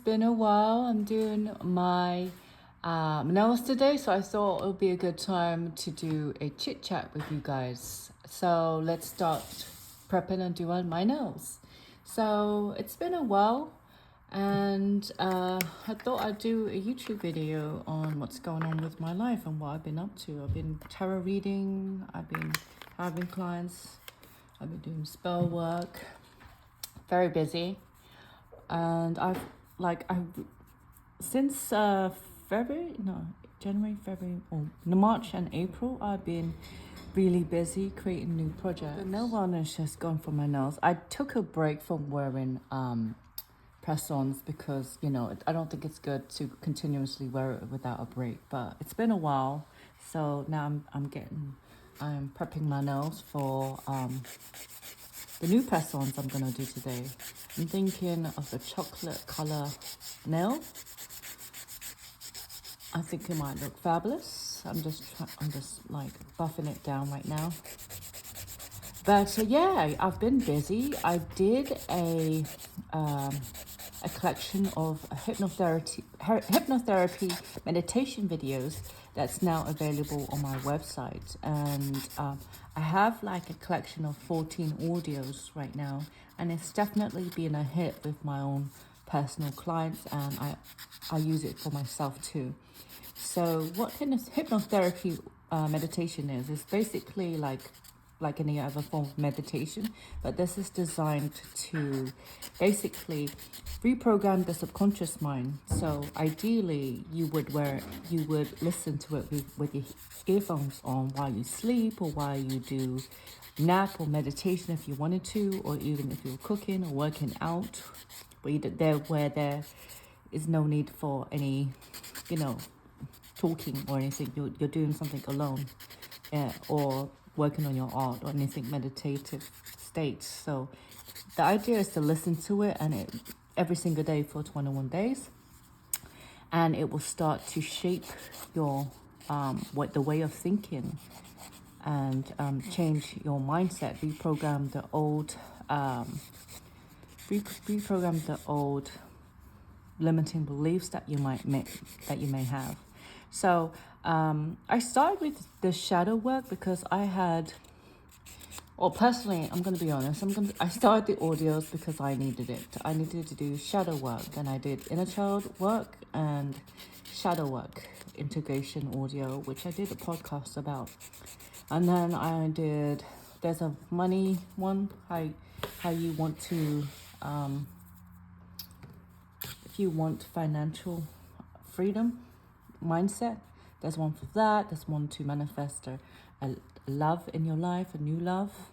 been a while. I'm doing my nails today, so I thought it would be a good time to do a chit chat with you guys. So let's start prepping and doing my nails. So it's been a while, and I thought I'd do a YouTube video on what's going on with my life and what I've been up to. I've been tarot reading, I've been having clients, I've been doing spell work, very busy. And I've since January, February, or March and April, I've been really busy creating new projects. The nail varnish has gone for my nails. I took a break from wearing press-ons because I don't think it's good to continuously wear it without a break. But it's been a while, so now I'm prepping my nails for the new press-ons I'm gonna do today. I'm thinking of the chocolate color nail. I think it might look fabulous. I'm just like buffing it down right now. But yeah, I've been busy. I did a collection of hypnotherapy meditation videos that's now available on my website, and I have like a collection of 14 audios right now, and it's definitely been a hit with my own personal clients, and I use it for myself too. So what hypnotherapy meditation is basically like any other form of meditation, but this is designed to basically reprogram the subconscious mind. So ideally you would listen to it with your earphones on while you sleep, or while you do nap or meditation if you wanted to, or even if you're cooking or working out, where there is no need for any talking or anything. You're doing something alone, or working on your art, or anything meditative state. So the idea is to listen to it every single day for 21 days, and it will start to shape your the way of thinking, and change your mindset, reprogram the old limiting beliefs that you may have. So I started with the shadow work because personally, I'm going to be honest, I started the audios because I needed it. I needed to do shadow work, and I did inner child work and shadow work integration audio, which I did a podcast about. And then there's a money one, how you want to, if you want financial freedom mindset, there's one for that. There's one to manifest a love in your life, a new love.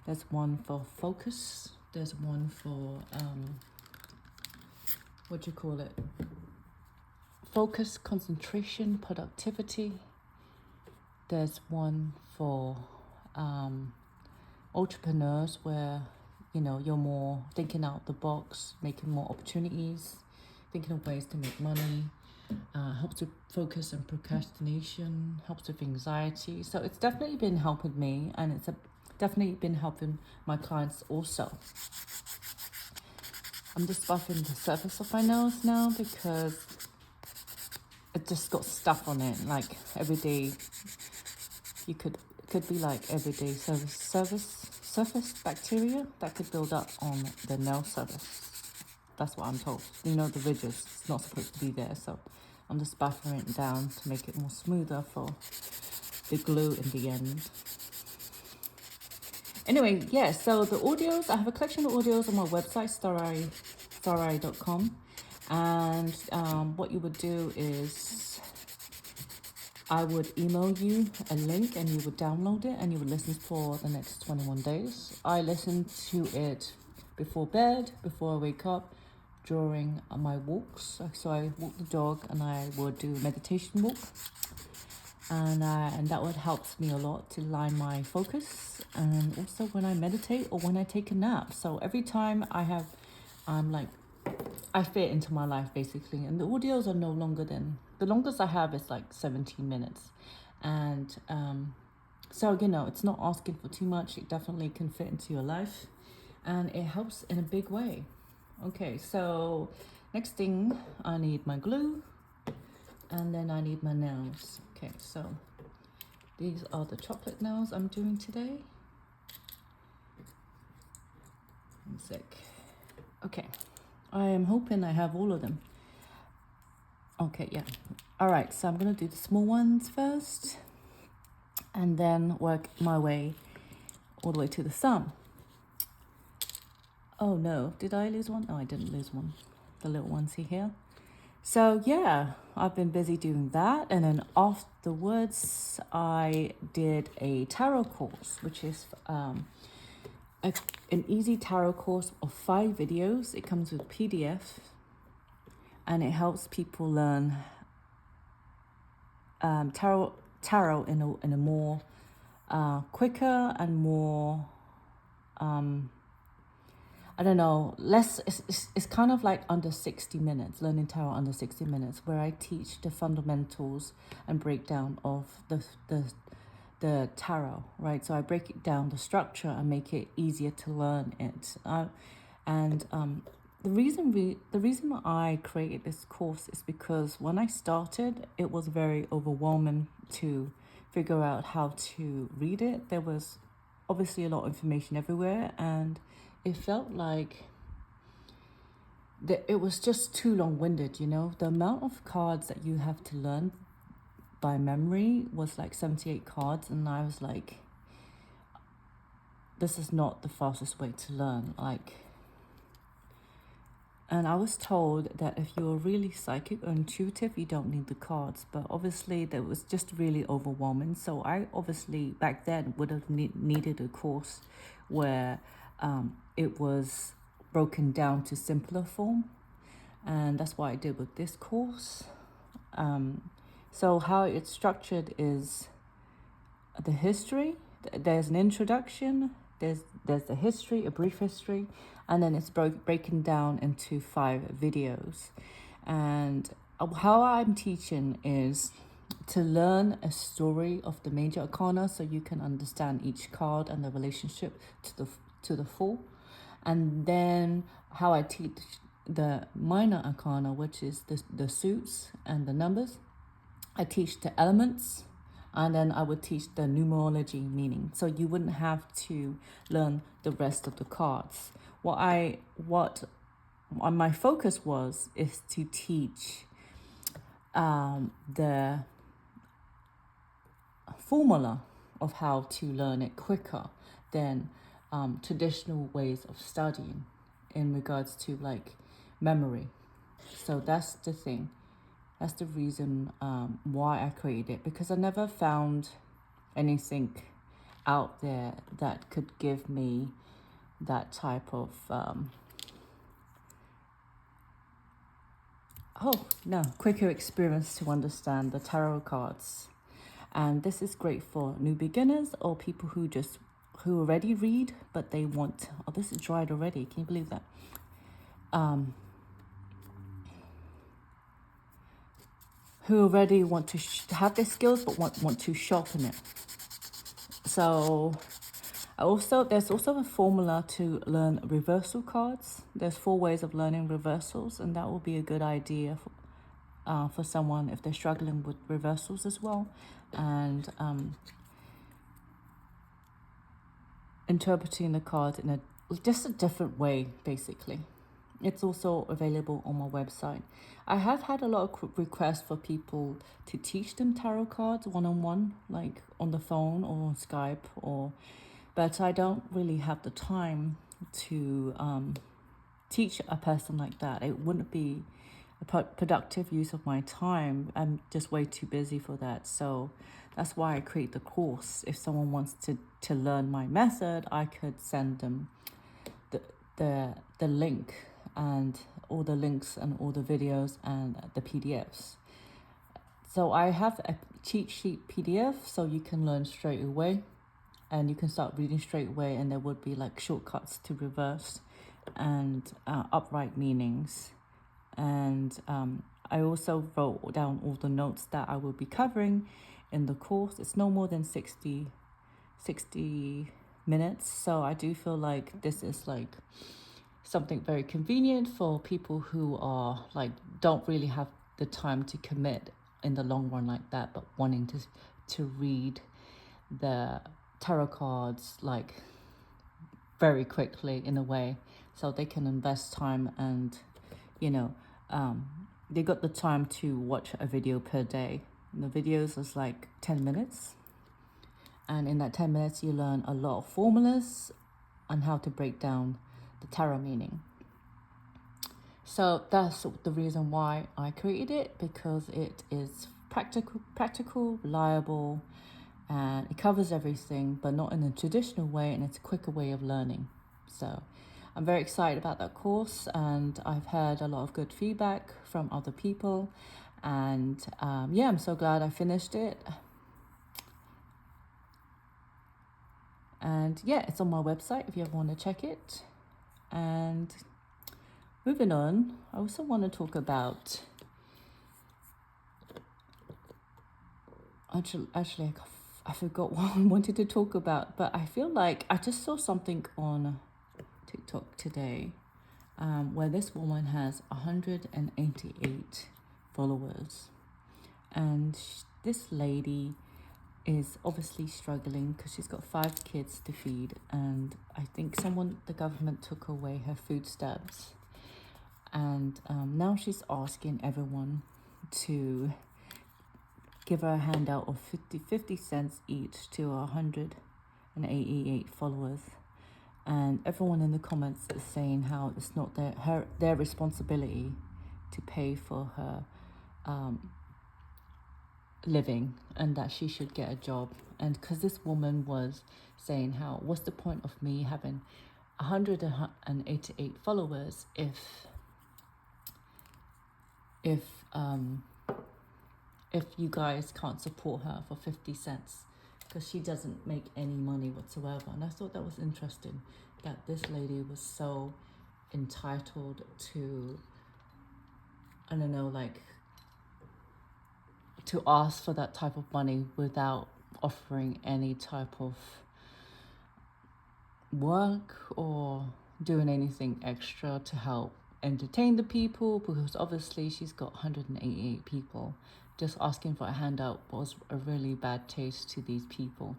There's one for focus. There's one for focus, concentration, productivity. There's one for entrepreneurs, where you're more thinking out the box, making more opportunities, thinking of ways to make money. Helps with focus and procrastination, helps with anxiety. So it's definitely been helping me, and it's definitely been helping my clients also. I'm just buffing the surface of my nails now because it just got stuff on it. Like every day, it could be like everyday surface bacteria that could build up on the nail surface. That's what I'm told. The ridges, it's not supposed to be there, so I'm just buffering it down to make it more smoother for the glue in the end. Anyway, yeah, so the audios, I have a collection of audios on my website, stareye.com. And what you would do is I would email you a link, and you would download it, and you would listen for the next 21 days. I listen to it before bed, before I wake up, during my walks. So I walk the dog, and I would do a meditation walk, and that would help me a lot to line my focus, and also when I meditate or when I take a nap. So every time I fit into my life basically, and the audios are no longer than, the longest I have is like 17 minutes, and so it's not asking for too much. It definitely can fit into your life, and it helps in a big way. Okay, so Next thing, I need my glue, and then I need my nails. Okay, so these are the chocolate nails I'm doing today. One sec. Okay, I am hoping I have all of them. Okay, yeah. All right, so I'm gonna do the small ones first, and then work my way all the way to the thumb. Oh no, did I lose one? No, I didn't lose one. The little ones here. So yeah, I've been busy doing that, and then afterwards I did a tarot course, which is an easy tarot course of 5 videos. It comes with PDF, and it helps people learn tarot in a more quicker and more I don't know, less. It's kind of like under 60 minutes, learning tarot under 60 minutes, where I teach the fundamentals and breakdown of the tarot, right? So I break it down, the structure, and make it easier to learn it. The reason I created this course is because when I started, it was very overwhelming to figure out how to read it. There was obviously a lot of information everywhere, and it felt like it was just too long-winded, you know? The amount of cards that you have to learn by memory was like 78 cards, and I was like, this is not the fastest way to learn. And I was told that if you're really psychic or intuitive, you don't need the cards. But obviously, that was just really overwhelming. So I obviously, back then, would have needed a course where it was broken down to simpler form. And that's what I did with this course. So how it's structured is the history. There's an introduction. There's the history, a brief history, and then it's breaking down into 5 videos. And how I'm teaching is to learn a story of the major arcana, so you can understand each card and the relationship to the full. And then how I teach the minor arcana, which is the suits and the numbers. I teach the elements, and then I would teach the numerology meaning. So you wouldn't have to learn the rest of the cards. What my focus is to teach the formula of how to learn it quicker than traditional ways of studying in regards to like memory. So that's the thing. That's the reason why I created it, because I never found anything out there that could give me that type of quicker experience to understand the tarot cards. And this is great for new beginners or people who already read, but they want, oh, this is dried already. Can you believe that? Who already want to have their skills, but want to sharpen it. So there's also a formula to learn reversal cards. There's 4 ways of learning reversals, and that will be a good idea for someone if they're struggling with reversals as well. And interpreting the cards in just a different way, basically. It's also available on my website. I have had a lot of requests for people to teach them tarot cards one-on-one, like on the phone or on Skype, but I don't really have the time to teach a person like that. It wouldn't be a productive use of my time. I'm just way too busy for that. So that's why I create the course. If someone wants to learn my method, I could send them the link and all the links and all the videos and the PDFs. So I have a cheat sheet PDF, so you can learn straight away and you can start reading straight away, and there would be like shortcuts to reverse and upright meanings. And I also wrote down all the notes that I will be covering in the course. It's no more than 60 minutes, so I do feel like this is like something very convenient for people who are like don't really have the time to commit in the long run like that, but wanting to read the tarot cards like very quickly in a way, so they can invest time and they got the time to watch a video per day. And the videos is like 10 minutes, and in that 10 minutes you learn a lot of formulas on how to break down the tarot meaning. So that's the reason why I created it, because it is practical, reliable, and it covers everything, but not in a traditional way, and it's a quicker way of learning. So I'm very excited about that course, and I've heard a lot of good feedback from other people, and yeah, I'm so glad I finished it. And yeah, it's on my website if you ever want to check it. And moving on, I also want to talk about actually I forgot what I wanted to talk about, but I feel like I just saw something on TikTok today where this woman has 188 followers, and this lady is obviously struggling because she's got 5 kids to feed, and I think the government took away her food stamps, and now she's asking everyone to give her a handout of 50 cents each to 188 followers. And everyone in the comments is saying how it's not their responsibility to pay for her living, and that she should get a job. And because this woman was saying how, what's the point of me having 188 followers if you guys can't support her for 50 cents, because she doesn't make any money whatsoever. And I thought that was interesting, that this lady was so entitled to, I don't know, like to ask for that type of money without offering any type of work or doing anything extra to help entertain the people, because obviously she's got 188 people. Just asking for a handout was a really bad taste to these people.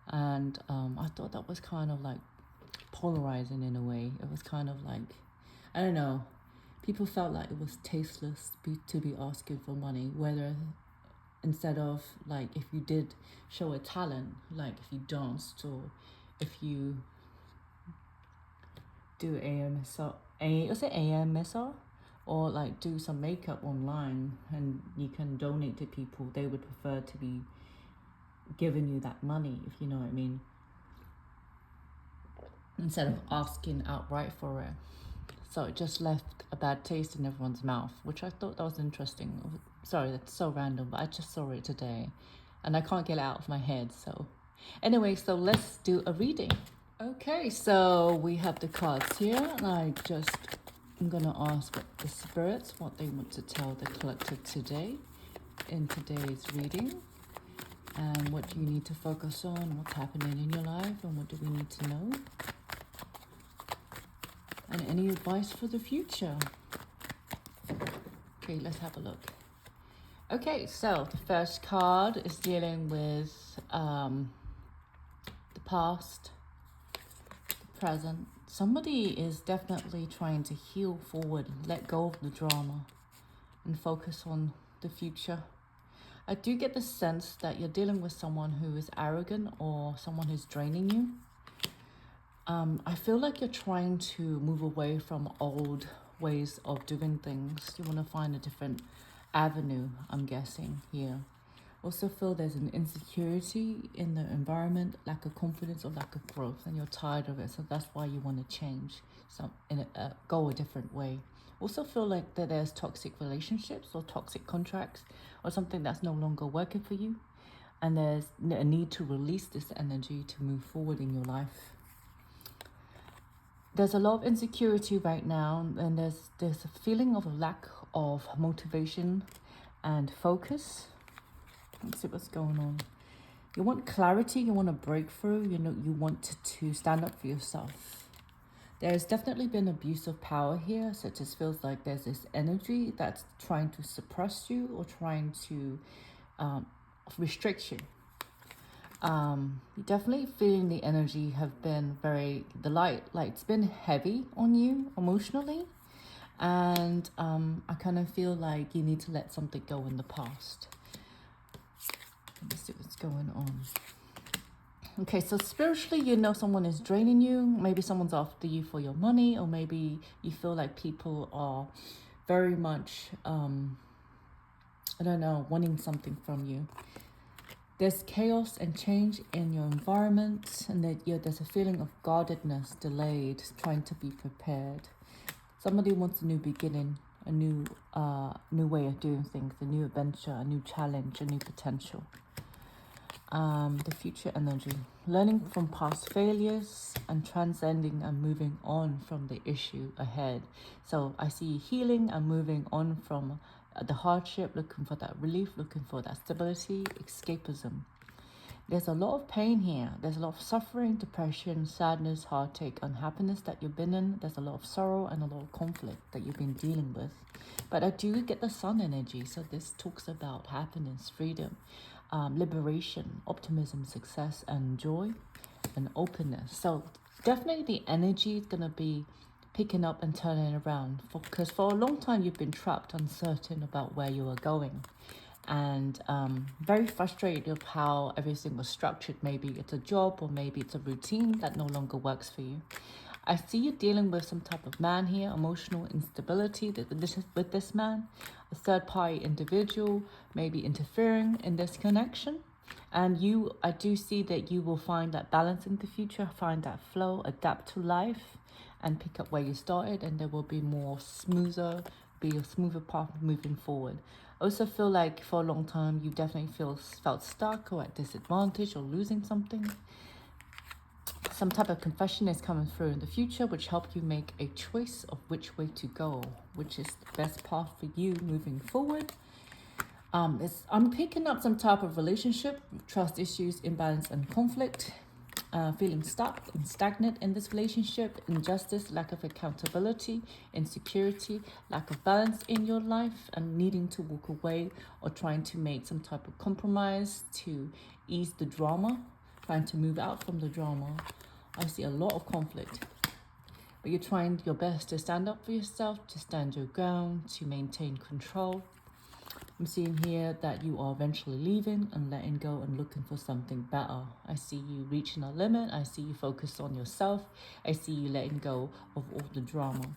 And I thought that was kind of like polarizing in a way. It was kind of like, I don't know, people felt like it was tasteless to be asking for money, whether instead of like if you did show a talent, like if you danced or if you do AMSR, or like do some makeup online and you can donate to people, they would prefer to be giving you that money, if you know what I mean, instead of asking outright for it. So it just left a bad taste in everyone's mouth, which I thought that was interesting. Sorry, that's so random, but I just saw it today and I can't get it out of my head. So anyway, so let's do a reading. Okay, so we have the cards here, and I'm gonna ask the spirits what they want to tell the collective today in today's reading, and what do you need to focus on, what's happening in your life, and what do we need to know, and any advice for the future. Okay, let's have a look. Okay, so the first card is dealing with the past, present. Somebody is definitely trying to heal forward, let go of the drama, and focus on the future. I do get the sense that you're dealing with someone who is arrogant or someone who's draining you. I feel like you're trying to move away from old ways of doing things. You want to find a different avenue, I'm guessing here. Also feel there's an insecurity in the environment, lack of confidence or lack of growth, and you're tired of it, so that's why you want to change, go a different way. Also feel like that there's toxic relationships or toxic contracts or something that's no longer working for you, and there's a need to release this energy to move forward in your life. There's a lot of insecurity right now, and there's a feeling of a lack of motivation and focus. Let's see what's going on. You want clarity, you want a breakthrough, you want to stand up for yourself. There's definitely been abuse of power here, so it just feels like there's this energy that's trying to suppress you or trying to restrict you. Definitely feeling the energy have been the light's been heavy on you emotionally. And I kind of feel like you need to let something go in the past. Let me see what's going on. Okay, so spiritually, you know someone is draining you. Maybe someone's after you for your money, or maybe you feel like people are very much, I don't know, wanting something from you. There's chaos and change in your environment, and that there's a feeling of guardedness, delayed, trying to be prepared. Somebody wants a new beginning, a new way of doing things, a new adventure, a new challenge, a new potential. The future energy, learning from past failures and transcending and moving on from the issue ahead. So I see healing and moving on from the hardship, looking for that relief, looking for that stability, escapism. There's a lot of pain here. There's a lot of suffering, depression, sadness, heartache, unhappiness that you've been in. There's a lot of sorrow and a lot of conflict that you've been dealing with. But I do get the sun energy. So this talks about happiness, freedom, liberation, optimism, success, and joy, and openness. So definitely the energy is going to be picking up and turning around. Because for a long time you've been trapped, uncertain about where you are going. And very frustrated of how everything was structured. Maybe it's a job or maybe it's a routine that no longer works for you. I see you dealing with some type of man here, emotional instability with this man, a third-party individual, maybe interfering in this connection. And I do see that you will find that balance in the future, find that flow, adapt to life, and pick up where you started, and there will be a smoother path moving forward. I also feel like for a long time you definitely felt stuck or at disadvantage or losing something. Some type of confession is coming through in the future which help you make a choice of which way to go, which is the best path for you moving forward. I'm picking up some type of relationship, trust issues, imbalance and conflict. Feeling stuck and stagnant in this relationship, injustice, lack of accountability, insecurity, lack of balance in your life, and needing to walk away or trying to make some type of compromise to ease the drama, trying to move out from the drama. I see a lot of conflict, but you're trying your best to stand up for yourself, to stand your ground, to maintain control. I'm seeing here that you are eventually leaving and letting go and looking for something better. I see you reaching a limit. I see you focus on yourself. I see you letting go of all the drama.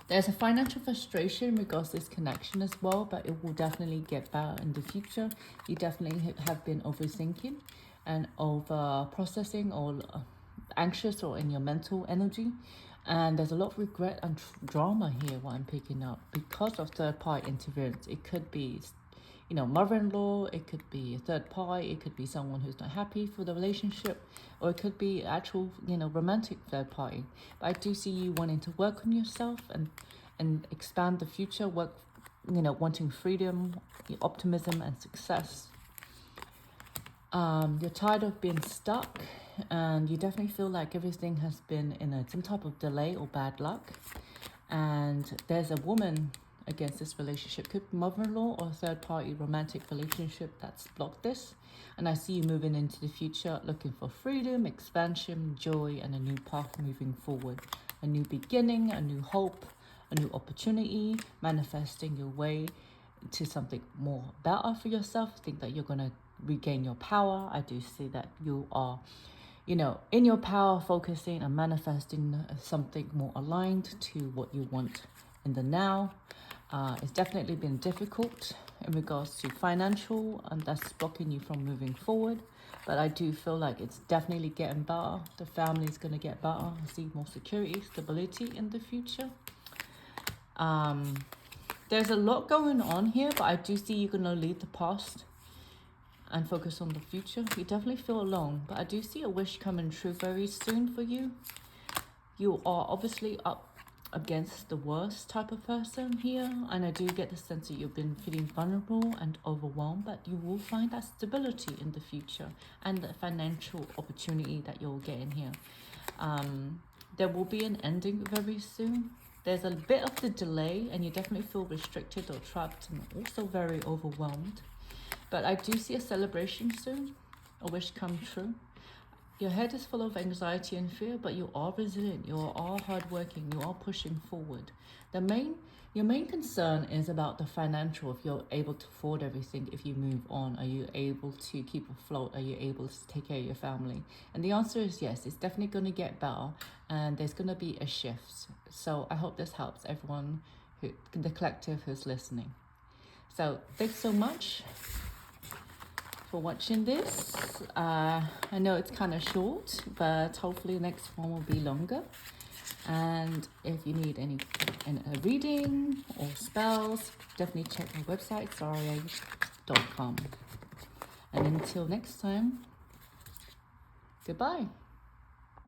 There's a financial frustration in regards to this connection as well, but it will definitely get better in the future. You definitely have been overthinking and over processing or anxious or in your mental energy. And there's a lot of regret and drama here, what I'm picking up, because of third-party interference. It could be, mother-in-law, it could be a third party, it could be someone who's not happy for the relationship, or it could be actual, romantic third party. But I do see you wanting to work on yourself and expand the future, wanting freedom, optimism, and success. You're tired of being stuck, and you definitely feel like everything has been in some type of delay or bad luck. And there's a woman against this relationship, could be mother-in-law or a third-party romantic relationship that's blocked this. And I see you moving into the future, looking for freedom, expansion, joy, and a new path moving forward. A new beginning, a new hope, a new opportunity, manifesting your way to something more better for yourself. Think that you're going to regain your power. I do see that you are, in your power, focusing and manifesting something more aligned to what you want in the now. It's definitely been difficult in regards to financial, and that's blocking you from moving forward. But I do feel like it's definitely getting better. The family is going to get better. I see more security, stability in the future. There's a lot going on here, but I do see you're going to leave the past and focus on the future. You definitely feel alone, but I do see a wish coming true very soon for you. You are obviously up against the worst type of person here, and I do get the sense that you've been feeling vulnerable and overwhelmed, but you will find that stability in the future and the financial opportunity that you'll get in here. There will be an ending very soon. There's a bit of the delay and you definitely feel restricted or trapped and also very overwhelmed. But I do see a celebration soon, a wish come true. Your head is full of anxiety and fear, but you are resilient, you are hardworking, you are pushing forward. Your main concern is about the financial, if you're able to afford everything, if you move on, are you able to keep afloat, are you able to take care of your family? And the answer is yes, it's definitely going to get better and there's going to be a shift. So I hope this helps everyone, the collective who's listening. So thanks so much for watching this. I know it's kind of short, but hopefully the next one will be longer. And if you need any reading or spells, definitely check my website, saria.com. And until next time, goodbye.